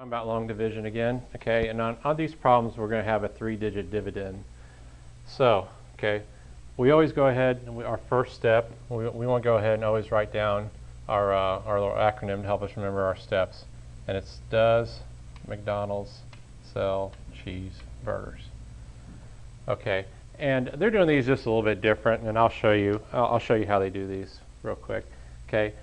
About long division again, okay, and on these problems we're going to have a 3-digit dividend. So, okay, we always go ahead, and our first step, we want to go ahead and always write down our little acronym to help us remember our steps. And it's does McDonald's sell cheeseburgers? Okay, and they're doing these just a little bit different, and I'll show you how they do these real quick. Okay,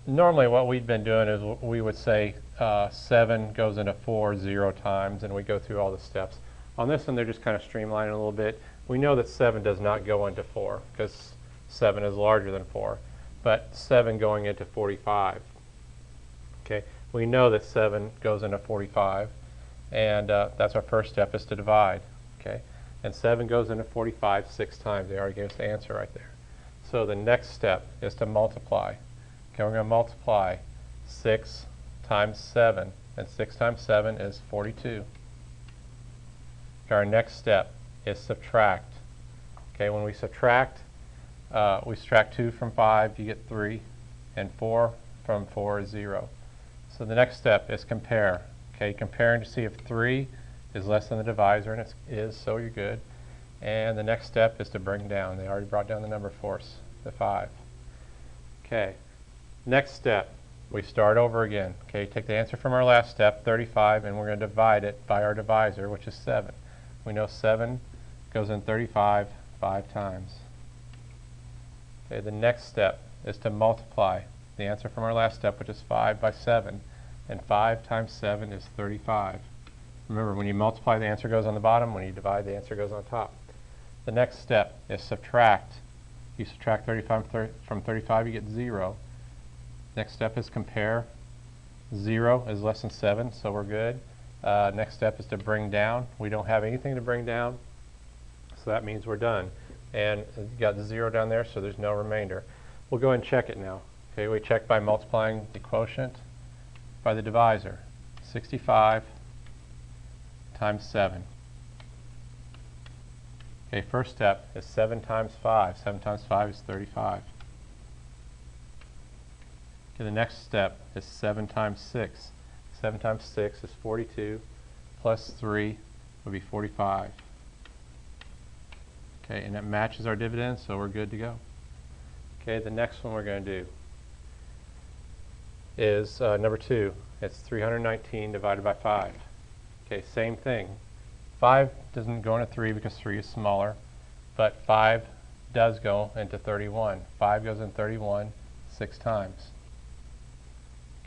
normally what we've been doing is we would say 7 goes into 4 0 times, and we go through all the steps. On this one, they're just kind of streamlining a little bit. We know that 7 does not go into 4 because 7 is larger than 4, but 7 going into 45. Okay, we know that 7 goes into 45, and that's our first step, is to divide. Okay, and 7 goes into 45 6 times. They already gave us the answer right there. So the next step is to multiply. Okay, we're going to multiply 6 times 7, and 6 times 7 is 42. Okay, our next step is subtract. Okay, when we subtract 2 from 5, you get 3, and 4 from 4 is 0. So the next step is compare. Okay, comparing to see if 3 is less than the divisor, and it is, so you're good. And the next step is to bring down. They already brought down the number for us, the 5. Okay, next step, we start over again. Okay, take the answer from our last step, 35, and we're going to divide it by our divisor, which is 7. We know 7 goes in 35 5 times. Okay, the next step is to multiply the answer from our last step, which is 5, by 7. And 5 times 7 is 35. Remember, when you multiply, the answer goes on the bottom. When you divide, the answer goes on top. The next step is subtract. You subtract 35 from 35, you get 0. Next step is compare. 0 is less than 7, so we're good. Next step is to bring down. We don't have anything to bring down, so that means we're done. And you got the 0 down there, so there's no remainder. We'll go ahead and check it now. Okay, we check by multiplying the quotient by the divisor. 65 times 7. Okay, first step is 7 times 5. 7 times 5 is 35. Okay, the next step is 7 times 6. 7 times 6 is 42, plus 3 would be 45. Okay, and it matches our dividend, so we're good to go. Okay, the next one we're going to do is number 2. It's 319 divided by 5. Okay, same thing. 5 doesn't go into 3 because 3 is smaller, but 5 does go into 31. 5 goes in 31 6 times.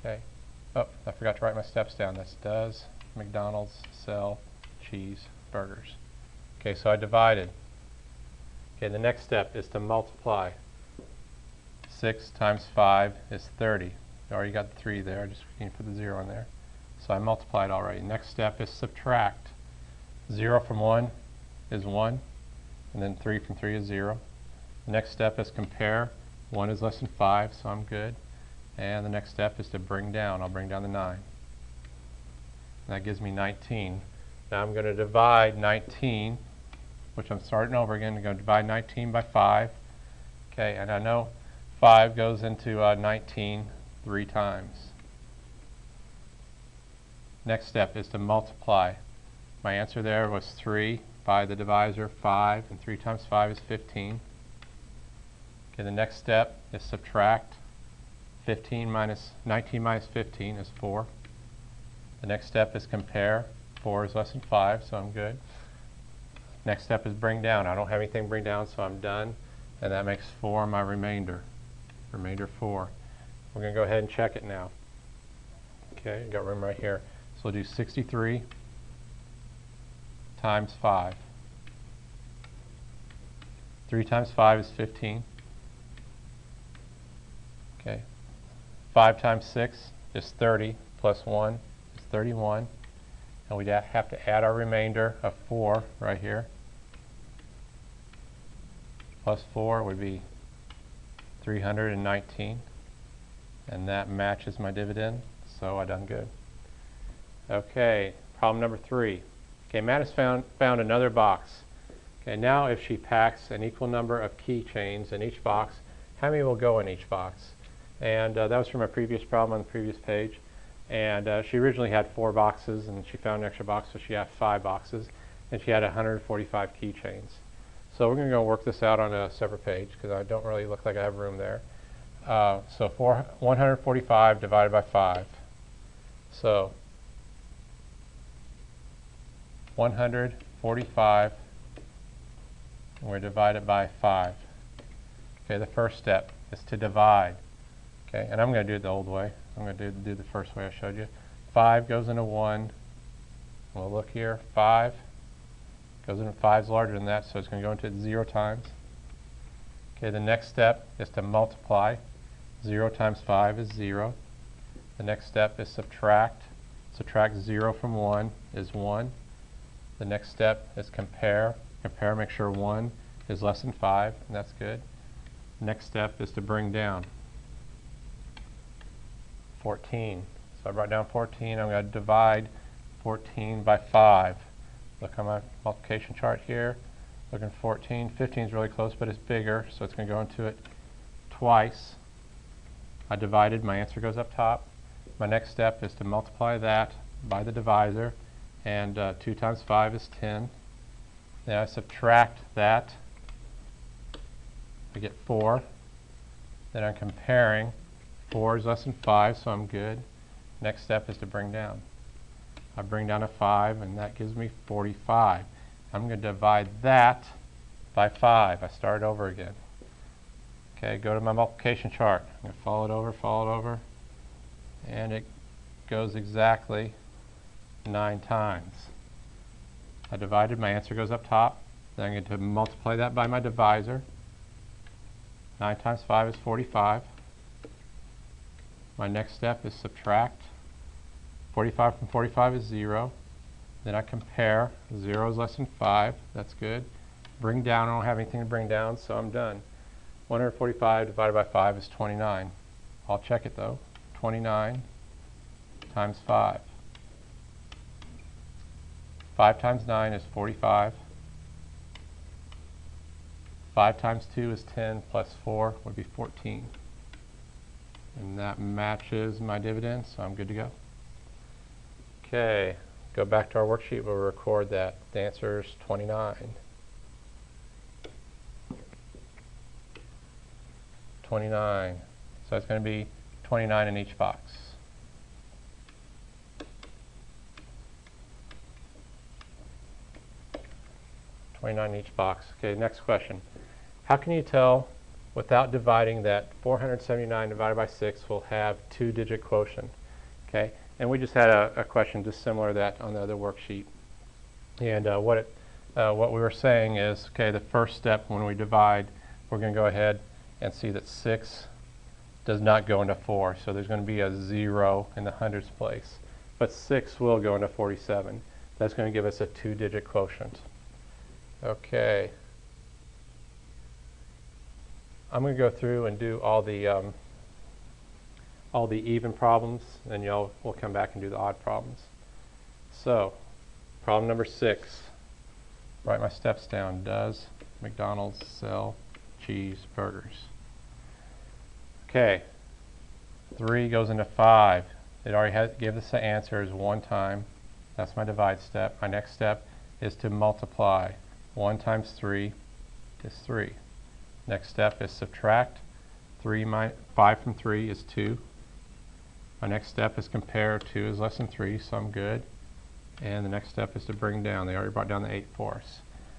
Okay. Oh, I forgot to write my steps down. This does McDonald's sell cheeseburgers? Okay, so I divided. Okay, the next step is to multiply. 6 times 5 is 30. You already got the 3 there. I just need to put the 0 in there. So I multiplied already. Next step is subtract. 0 from 1 is 1, and then 3 from 3 is 0. The next step is compare. 1 is less than 5, so I'm good. And the next step is to bring down. I'll bring down the 9. And that gives me 19. Now I'm going to divide 19, which I'm starting over again. I'm going to divide 19 by 5. Okay, and I know 5 goes into 19 3 times. Next step is to multiply. My answer there was 3 by the divisor, 5, and 3 times 5 is 15. Okay, the next step is subtract. 19 minus 15 is 4. The next step is compare. 4 is less than 5, so I'm good. Next step is bring down. I don't have anything to bring down, so I'm done. And that makes 4 my remainder. Remainder 4. We're going to go ahead and check it now. Okay, got room right here. So we'll do 63 times 5. 3 times 5 is 15. Okay. 5 times 6 is 30, plus 1 is 31. And we'd have to add our remainder of 4 right here. Plus 4 would be 319. And that matches my dividend, so I done good. Okay, problem number 3. Okay, Matt has found another box. Okay, now if she packs an equal number of keychains in each box, how many will go in each box? And that was from a previous problem on the previous page. And she originally had 4 boxes, and she found an extra box, so she had 5 boxes, and she had 145 keychains. So we're going to go work this out on a separate page because I don't really look like I have room there. So 145 divided by 5. So 145, and we're divided by 5. Okay, the first step is to divide. Okay, and I'm going to do it the old way. I'm going to do the first way I showed you. 5 goes into 1. We'll look here. 5 goes into 5 is larger than that, so it's going to go into it 0 times. Okay, the next step is to multiply. 0 times 5 is 0. The next step is subtract. Subtract 0 from 1 is 1. The next step is compare. Compare, make sure 1 is less than 5, and that's good. Next step is to bring down. 14. So I brought down 14. I'm going to divide 14 by 5. Look on my multiplication chart here. Look at 14. 15 is really close, but it's bigger, so it's going to go into it twice. I divided. My answer goes up top. My next step is to multiply that by the divisor, and 2 times 5 is 10. Then I subtract that. I get 4. Then I'm comparing. 4 is less than 5, so I'm good. Next step is to bring down. I bring down a 5, and that gives me 45. I'm going to divide that by 5. I start over again. Okay, go to my multiplication chart. I'm going to follow it over, and it goes exactly 9 times. I divided, my answer goes up top. Then I'm going to multiply that by my divisor. 9 times 5 is 45. My next step is subtract. 45 from 45 is 0. Then I compare. 0 is less than 5. That's good. Bring down. I don't have anything to bring down, so I'm done. 145 divided by 5 is 29. I'll check it though. 29 times 5. 5 times 9 is 45. 5 times 2 is 10, plus 4 would be 14. And that matches my dividend, so I'm good to go. Okay, go back to our worksheet. We'll record that. The answer is 29. 29. So it's going to be 29 in each box. $29 in each box. Okay, next question. How can you tell without dividing that 479 divided by 6 will have 2-digit quotient? Okay, and we just had a question just similar to that on the other worksheet. And what we were saying is, okay, the first step when we divide, we're going to go ahead and see that 6 does not go into 4. So there's going to be a 0 in the hundreds place. But 6 will go into 47. That's going to give us a 2-digit quotient. Okay. I'm going to go through and do all the even problems, and we'll come back and do the odd problems. So, problem number 6. Write my steps down. Does McDonald's sell cheeseburgers? Okay. 3 goes into 5. It already gave us the answer as 1 time. That's my divide step. My next step is to multiply. 1 times 3 is 3. Next step is subtract. 5 from 3 is 2. My next step is compare. 2 is less than 3, so I'm good. And the next step is to bring down. They already brought down the 8 for us.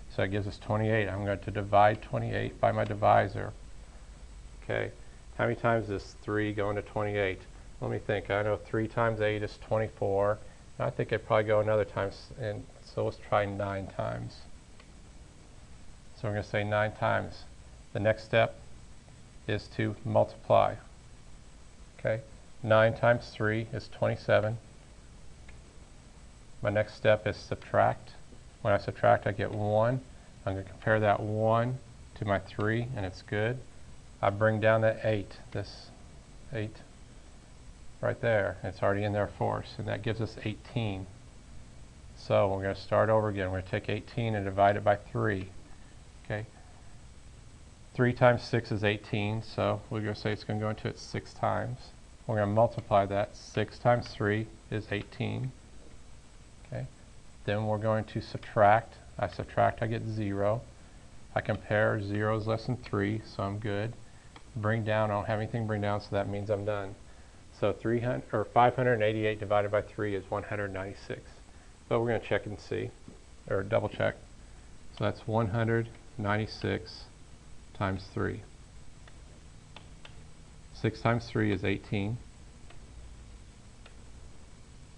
So that gives us 28. I'm going to divide 28 by my divisor. Okay. How many times does 3 go into 28? Let me think. I know 3 times 8 is 24. And I think it'd probably go another time. And so let's try 9 times. So we're going to say 9 times. The next step is to multiply. Okay, 9 times 3 is 27. My next step is subtract. When I subtract, I get 1. I'm going to compare that 1 to my 3, and it's good. I bring down that 8, this 8 right there. It's already in there for us, and that gives us 18. So we're going to start over again. We're going to take 18 and divide it by 3. Okay. 3 times 6 is 18, so we're going to say it's going to go into it 6 times. We're going to multiply that. 6 times 3 is 18. Okay. Then we're going to subtract. I subtract, I get 0. I compare, 0 is less than 3, so I'm good. Bring down, I don't have anything to bring down, so that means I'm done. So 588 divided by 3 is 196. But we're going to check and see, or double check. So that's 196 times 3. 6 times 3 is 18.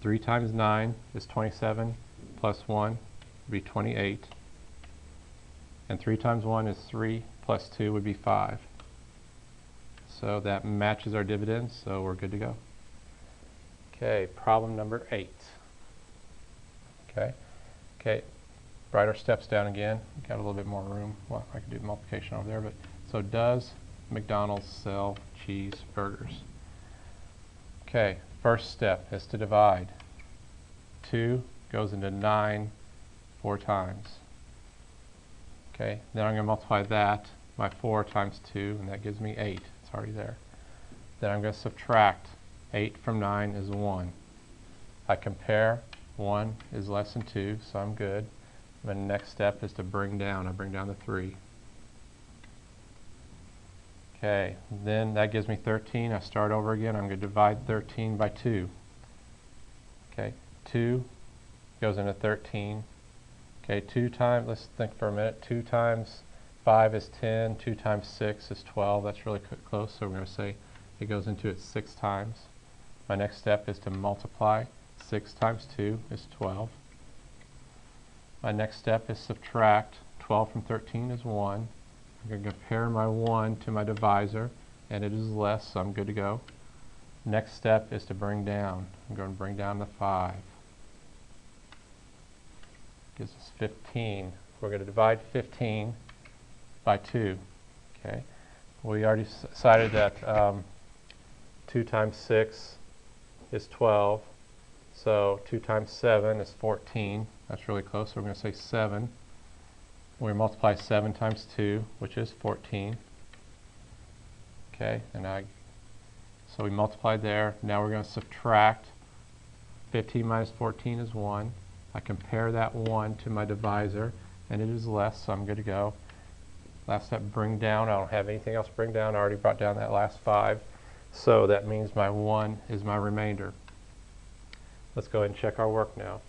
3 times 9 is 27, plus 1 would be 28. And 3 times 1 is 3, plus 2 would be 5. So that matches our dividends, so we're good to go. Okay, problem number 8. Okay, write our steps down again. Got a little bit more room. Well, I could do multiplication over there, but so does McDonald's sell cheeseburgers? Okay, first step is to divide. 2 goes into 9 4 times. Okay, then I'm going to multiply that by 4 times 2, and that gives me 8. It's already there. Then I'm going to subtract. 8 from 9 is 1. I compare. 1 is less than 2, so I'm good. The next step is to bring down. I bring down the 3. Okay, then that gives me 13. I start over again. I'm going to divide 13 by 2. Okay, 2 goes into 13. Okay, 2 times, let's think for a minute. 2 times 5 is 10. 2 times 6 is 12. That's really close, so we're going to say it goes into it 6 times. My next step is to multiply. 6 times 2 is 12. My next step is subtract. 12 from 13 is 1. I'm going to compare my 1 to my divisor, and it is less, so I'm good to go. Next step is to bring down. I'm going to bring down the 5. Gives us 15. We're going to divide 15 by 2. Okay. We already decided that 2 times 6 is 12. So 2 times 7 is 14. That's really close, so we're going to say 7. We multiply 7 times 2, which is 14. Okay, so we multiplied there. Now we're going to subtract. 15 minus 14 is 1. I compare that 1 to my divisor, and it is less, so I'm good to go. Last step, bring down. I don't have anything else to bring down. I already brought down that last 5. So that means my 1 is my remainder. Let's go ahead and check our work now.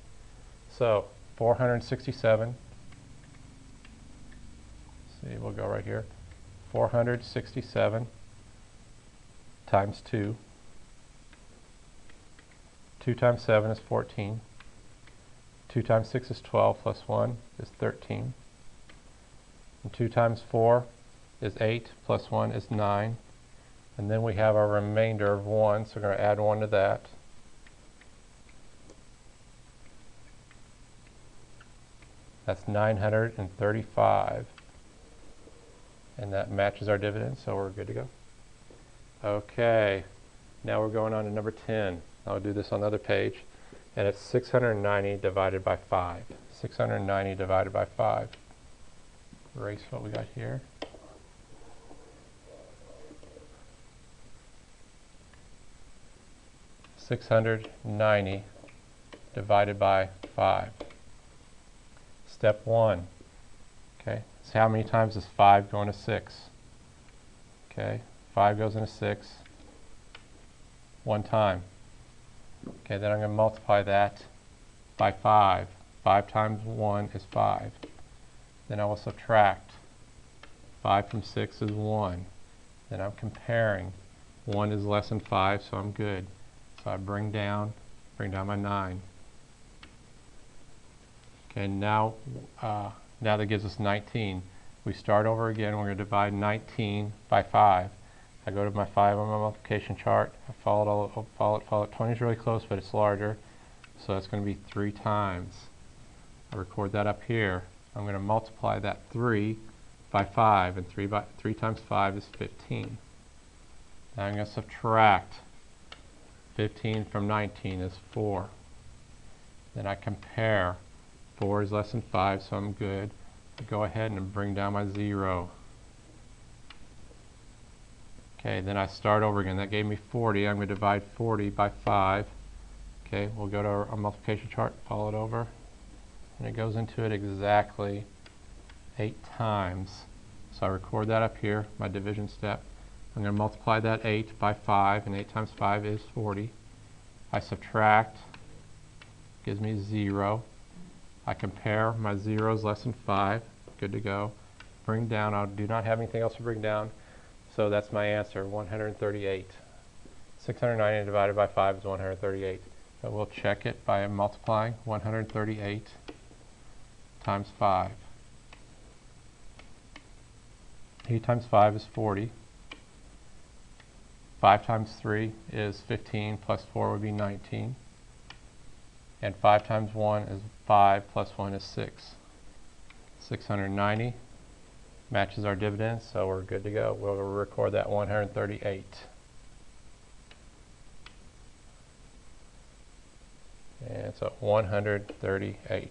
So 467. See, we'll go right here. 467 times 2. 2 times 7 is 14. 2 times 6 is 12, plus 1 is 13. And 2 times 4 is 8, plus 1 is 9. And then we have our remainder of 1, so we're going to add 1 to that. That's 935. And that matches our dividend, so we're good to go. Okay, now we're going on to number 10. I'll do this on the other page. And it's 690 divided by 5. 690 divided by 5. Erase what we got here. $690 divided by 5. Step 1. Okay, so how many times does 5 go into 6? Okay, 5 goes into 6 one time. Okay, then I'm going to multiply that by 5. 5 times 1 is 5. Then I will subtract. 5 from 6 is 1. Then I'm comparing. 1 is less than 5, so I'm good. So I bring down my 9. Okay, now that gives us 19. We start over again. We're going to divide 19 by 5. I go to my 5 on my multiplication chart. I follow it. 20 is really close, but it's larger. So that's going to be 3 times. I record that up here. I'm going to multiply that 3 by 5, and 3 times 5 is 15. Now I'm going to subtract. 15 from 19 is 4. Then I compare. 4 is less than 5, so I'm good. I go ahead and bring down my 0. Okay, then I start over again. That gave me 40. I'm going to divide 40 by 5. Okay, we'll go to our multiplication chart, follow it over, and it goes into it exactly 8 times. So I record that up here, my division step. I'm going to multiply that 8 by 5, and 8 times 5 is 40. I subtract, gives me 0. I compare, my 0 is less than 5, good to go. Bring down, I do not have anything else to bring down, so that's my answer, 138. 690 divided by 5 is 138. But we'll check it by multiplying 138 times 5. 8 times 5 is 40. 5 times 3 is 15, plus 4 would be 19. And 5 times 1 is 5, plus 1 is 6. 690 matches our dividends, so we're good to go. We'll record that 138. And so 138.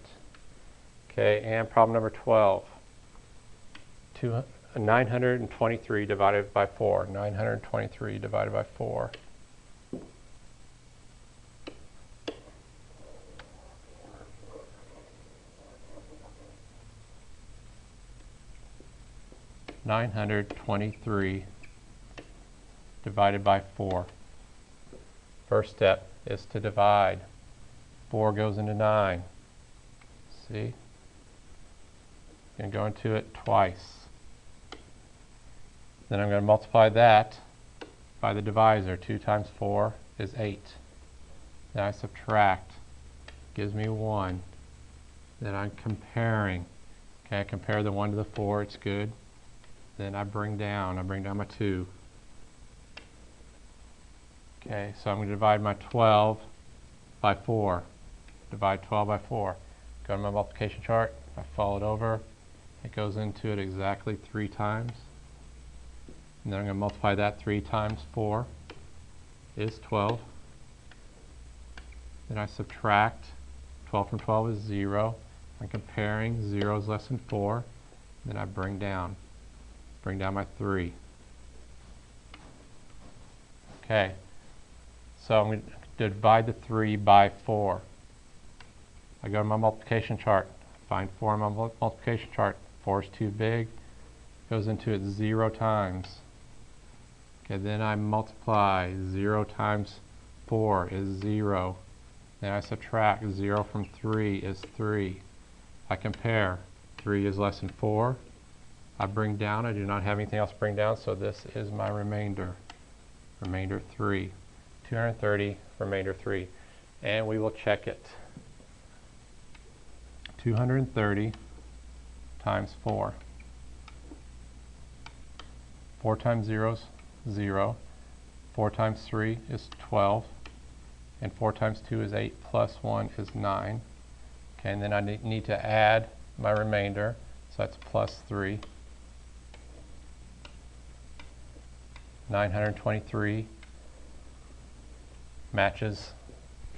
Okay, and problem number 12. 923 divided by 4. 923 divided by 4. $923 divided by 4. First step is to divide. 4 goes into 9. See? I'm going to go into it twice. Then I'm going to multiply that by the divisor. 2 times 4 is 8. Then I subtract. Gives me 1. Then I'm comparing. Okay, I compare the 1 to the 4. It's good. Then I bring down my 2. Okay, so I'm going to divide my 12 by 4. Divide 12 by 4. Go to my multiplication chart. I follow it over. It goes into it exactly 3 times. And then I'm going to multiply that 3 times 4 is 12. Then I subtract. 12 from 12 is 0. I'm comparing. 0 is less than 4. Then I bring down. Bring down my 3. Okay, so I'm going to divide the 3 by 4. I go to my multiplication chart, find 4 on my multiplication chart. 4 is too big, goes into it 0 times. Okay, then I multiply. 0 times 4 is 0. Then I subtract. 0 from 3 is 3. I compare. 3 is less than 4. I bring down. I do not have anything else to bring down, so this is my remainder. Remainder 3. 230, remainder 3. And we will check it. 230 times 4. 4 times 0 is 0. 4 times 3 is 12. And 4 times 2 is 8, plus 1 is 9. Okay, and then I need to add my remainder, so that's plus 3. 923 matches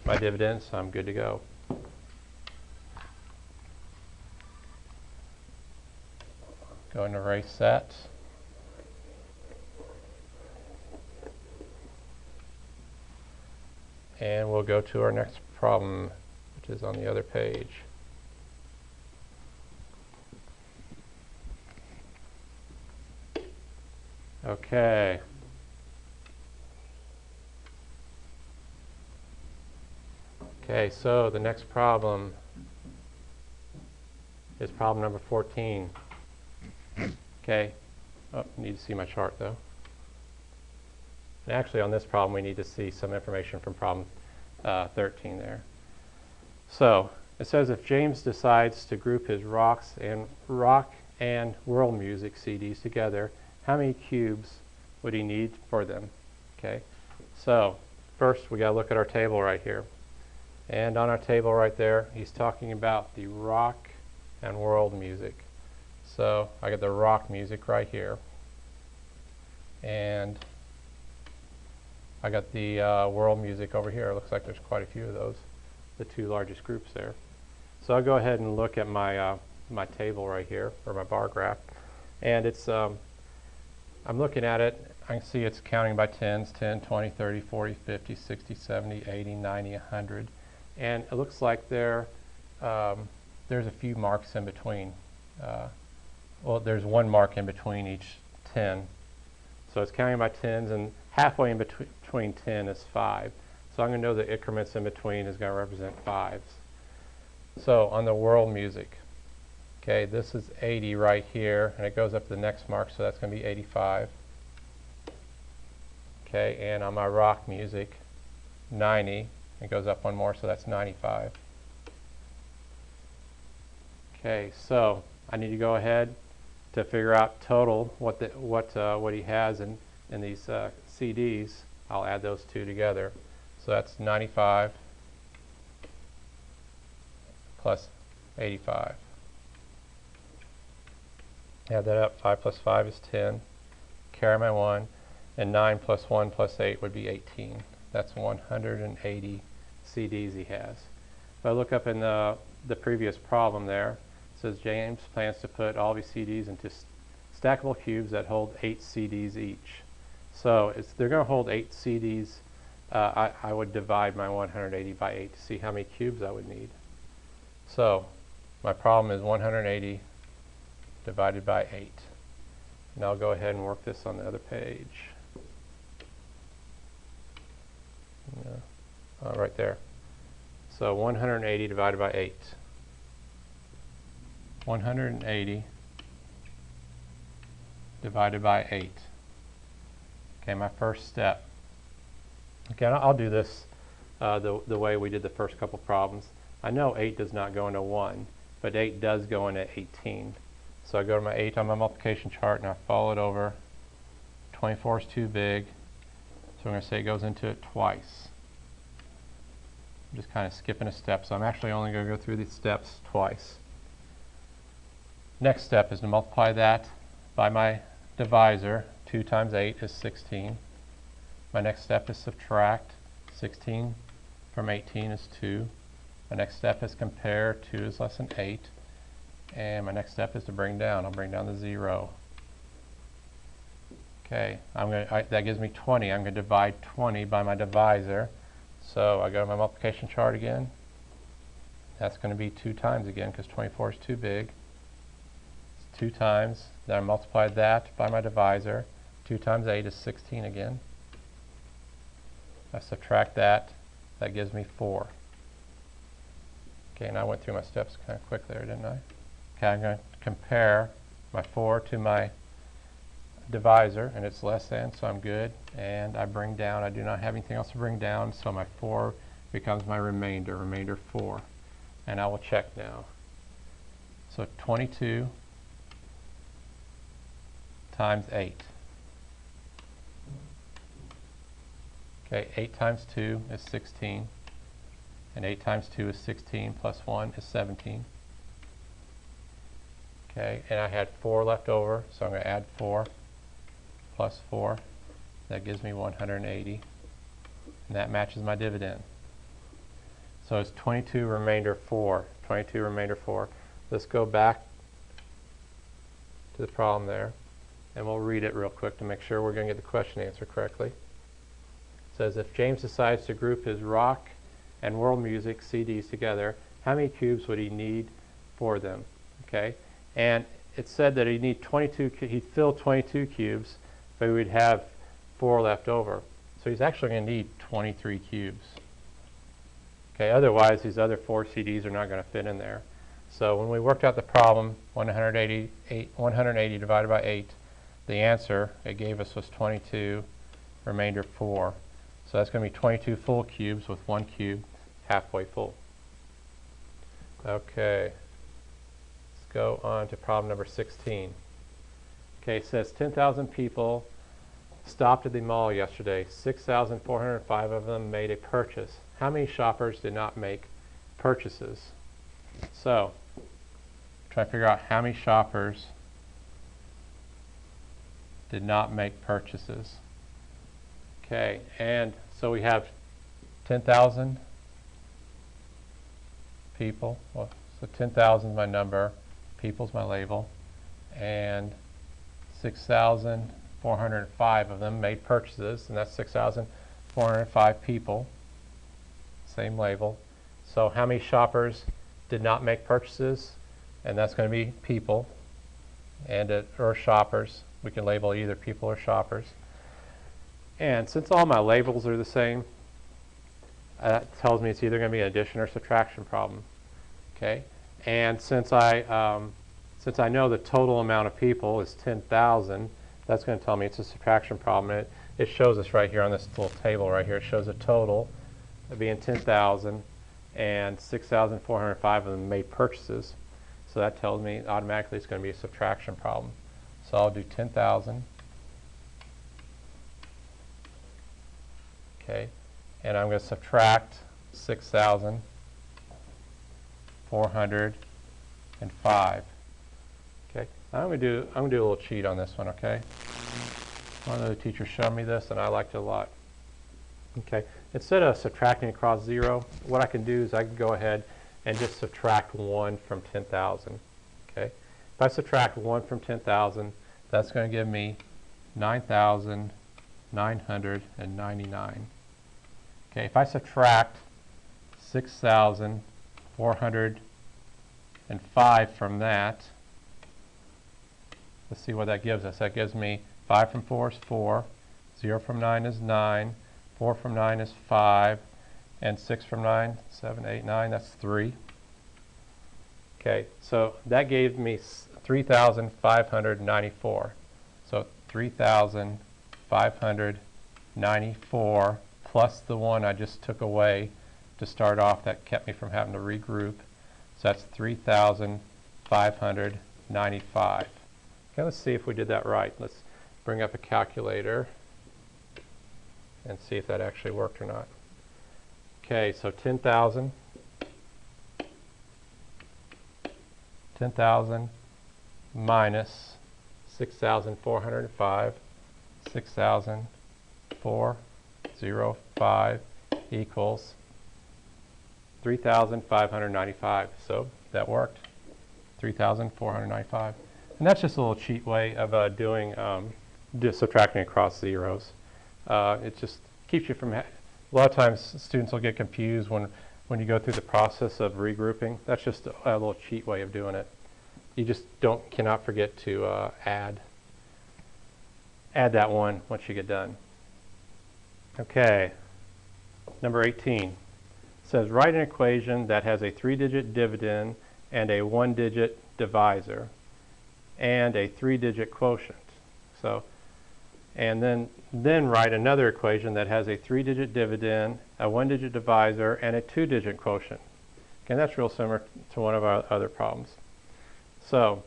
my dividends, so I'm good to go. Go and erase that. And we'll go to our next problem, which is on the other page. Okay. Okay, so the next problem is problem number 14. Okay. Oh, need to see my chart though. And actually on this problem we need to see some information from problem 13 there. So it says if James decides to group his rock and world music CDs together, how many cubes would he need for them? Okay. So first we got to look at our table right here. And on our table right there, he's talking about the rock and world music. So I got the rock music right here. And I got the world music over here. It looks like there's quite a few of those, the two largest groups there. So I'll go ahead and look at my my table right here, or my bar graph. And it's I'm looking at it I can see it's counting by tens, 10, 20, 30, 40, 50, 60, 70, 80, 90, 100. And it looks like there's a few marks in between. Well, there's one mark in between each 10. So it's counting by tens, and halfway in between 10 is 5. So I'm going to know the increments in between is going to represent 5s. So on the world music, okay, this is 80 right here, and it goes up to the next mark, so that's going to be 85. Okay, and on my rock music, 90, it goes up one more, so that's 95. Okay, so I need to go ahead to figure out total what he has in these CDs. I'll add those two together. So that's 95 plus 85. Add that up. 5 plus 5 is 10. Carry my 1. And 9 plus 1 plus 8 would be 18. That's 180 CDs he has. If I look up in the previous problem there, it says James plans to put all of his CDs into stackable cubes that hold 8 CDs each. So they're going to hold 8 CDs. I would divide my 180 by 8 to see how many cubes I would need. So my problem is 180 divided by 8. And I'll go ahead and work this on the other page. Right there. So 180 divided by 8. 180 divided by 8. Okay, my first step. Okay, I'll do this the way we did the first couple problems. I know 8 does not go into 1, but 8 does go into 18. So I go to my 8 on my multiplication chart and I follow it over. 24 is too big, so I'm going to say it goes into it twice. I'm just kind of skipping a step, so I'm actually only going to go through these steps twice. Next step is to multiply that by my divisor. 2 times 8 is 16. My next step is subtract. 16 from 18 is 2. My next step is compare. 2 is less than 8. And my next step is to bring down. I'll bring down the 0. Okay, that gives me 20. I'm going to divide 20 by my divisor. So I go to my multiplication chart again. That's going to be 2 times again because 24 is too big. It's 2 times. Then I multiply that by my divisor. 2 times 8 is 16 again. I subtract that. That gives me 4. Okay, and I went through my steps kind of quick there, didn't I? Okay, I'm going to compare my 4 to my divisor, and it's less than, so I'm good. And I bring down. I do not have anything else to bring down, so my 4 becomes my remainder 4. And I will check now. So 22 times 8. Okay, 8 times 2 is 16. And 8 times 2 is 16, plus 1 is 17. Okay, and I had 4 left over, so I'm going to add 4 plus 4. That gives me 180. And that matches my dividend. So it's 22 remainder 4. 22 remainder 4. Let's go back to the problem there, and we'll read it real quick to make sure we're going to get the question answered correctly. It says, if James decides to group his rock and world music CDs together, how many cubes would he need for them? Okay, and it said that he'd need 22. He'd fill 22 cubes, but we'd have 4 left over. So he's actually going to need 23 cubes. Okay, otherwise these other 4 CDs are not going to fit in there. So when we worked out the problem, 180 divided by 8, the answer it gave us was 22, remainder 4. So that's going to be 22 full cubes with 1 cube halfway full. Okay, let's go on to problem number 16. Okay, it says 10,000 people stopped at the mall yesterday. 6,405 of them made a purchase. How many shoppers did not make purchases? So, try to figure out how many shoppers did not make purchases. Okay, and so we have 10,000 people. Well, so 10,000 is my number, people's my label, and 6,000 6,405 of them made purchases, and that's 6,405 people. Same label. So how many shoppers did not make purchases? And that's going to be people, and or shoppers. We can label either people or shoppers. And since all my labels are the same, that tells me it's either going to be an addition or subtraction problem. Okay. And since I know the total amount of people is 10,000, that's going to tell me it's a subtraction problem. It shows us right here on this little table right here. It shows a total of being 10,000, and 6,405 of them made purchases. So that tells me automatically it's going to be a subtraction problem. So I'll do 10,000. Okay, and I'm going to subtract 6,405. Okay, I'm going to do a little cheat on this one. Okay, one of the teachers showed me this, and I liked it a lot. Okay, instead of subtracting across 0, what I can do is I can go ahead and just subtract 1 from 10,000. Okay, if I subtract 1 from 10,000, that's going to give me 9,999. Okay, if I subtract 6,405 from that, let's see what that gives us. That gives me 5 from 4 is 4, 0 from 9 is 9, 4 from 9 is 5, and 6 from 9, 7, 8, 9, that's 3. Okay, so that gave me 3,594. So 3,594 plus the one I just took away to start off that kept me from having to regroup. So that's 3,595. Okay, let's see if we did that right. Let's bring up a calculator and see if that actually worked or not. Okay, so 10,000 minus 6,405, 6,405 equals 3,595. So that worked, 3,495. And that's just a little cheat way of doing just subtracting across zeros. It just keeps you from, a lot of times students will get confused when you go through the process of regrouping. That's just a little cheat way of doing it. You just cannot forget to add that one once you get done. Okay, number 18 says write an equation that has a 3-digit dividend and a 1-digit divisor and a 3-digit quotient. So, and then write another equation that has a 3-digit dividend, a 1-digit divisor, and a 2-digit quotient. Okay, that's real similar to one of our other problems. So,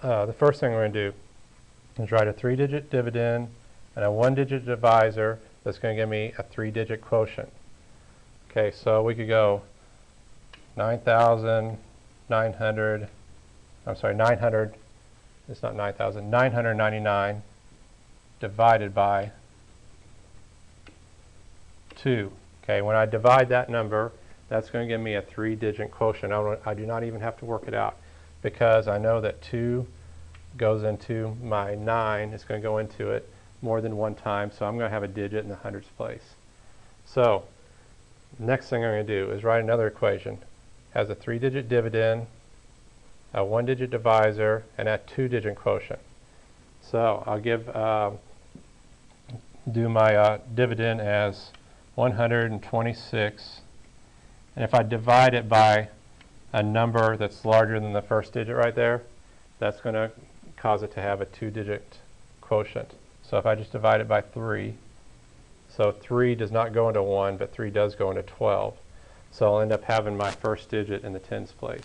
the first thing we're going to do is write a 3-digit dividend and a 1-digit divisor that's going to give me a 3-digit quotient. Okay, so we could go 900, it's not 9,000, 999 divided by 2. Okay, when I divide that number, that's going to give me a 3-digit quotient. I do not even have to work it out because I know that 2 goes into my 9. It's going to go into it more than one time, so I'm going to have a digit in the hundreds place. So, next thing I'm going to do is write another equation. It has a 3-digit dividend, a 1-digit divisor, and a 2-digit quotient. So I'll do my dividend as 126, and if I divide it by a number that's larger than the first digit right there, that's going to cause it to have a 2-digit quotient. So if I just divide it by 3, so 3 does not go into 1, but 3 does go into 12. So I'll end up having my first digit in the tens place.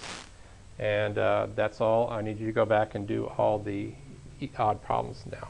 And that's all. I need you to go back and do all the odd problems now.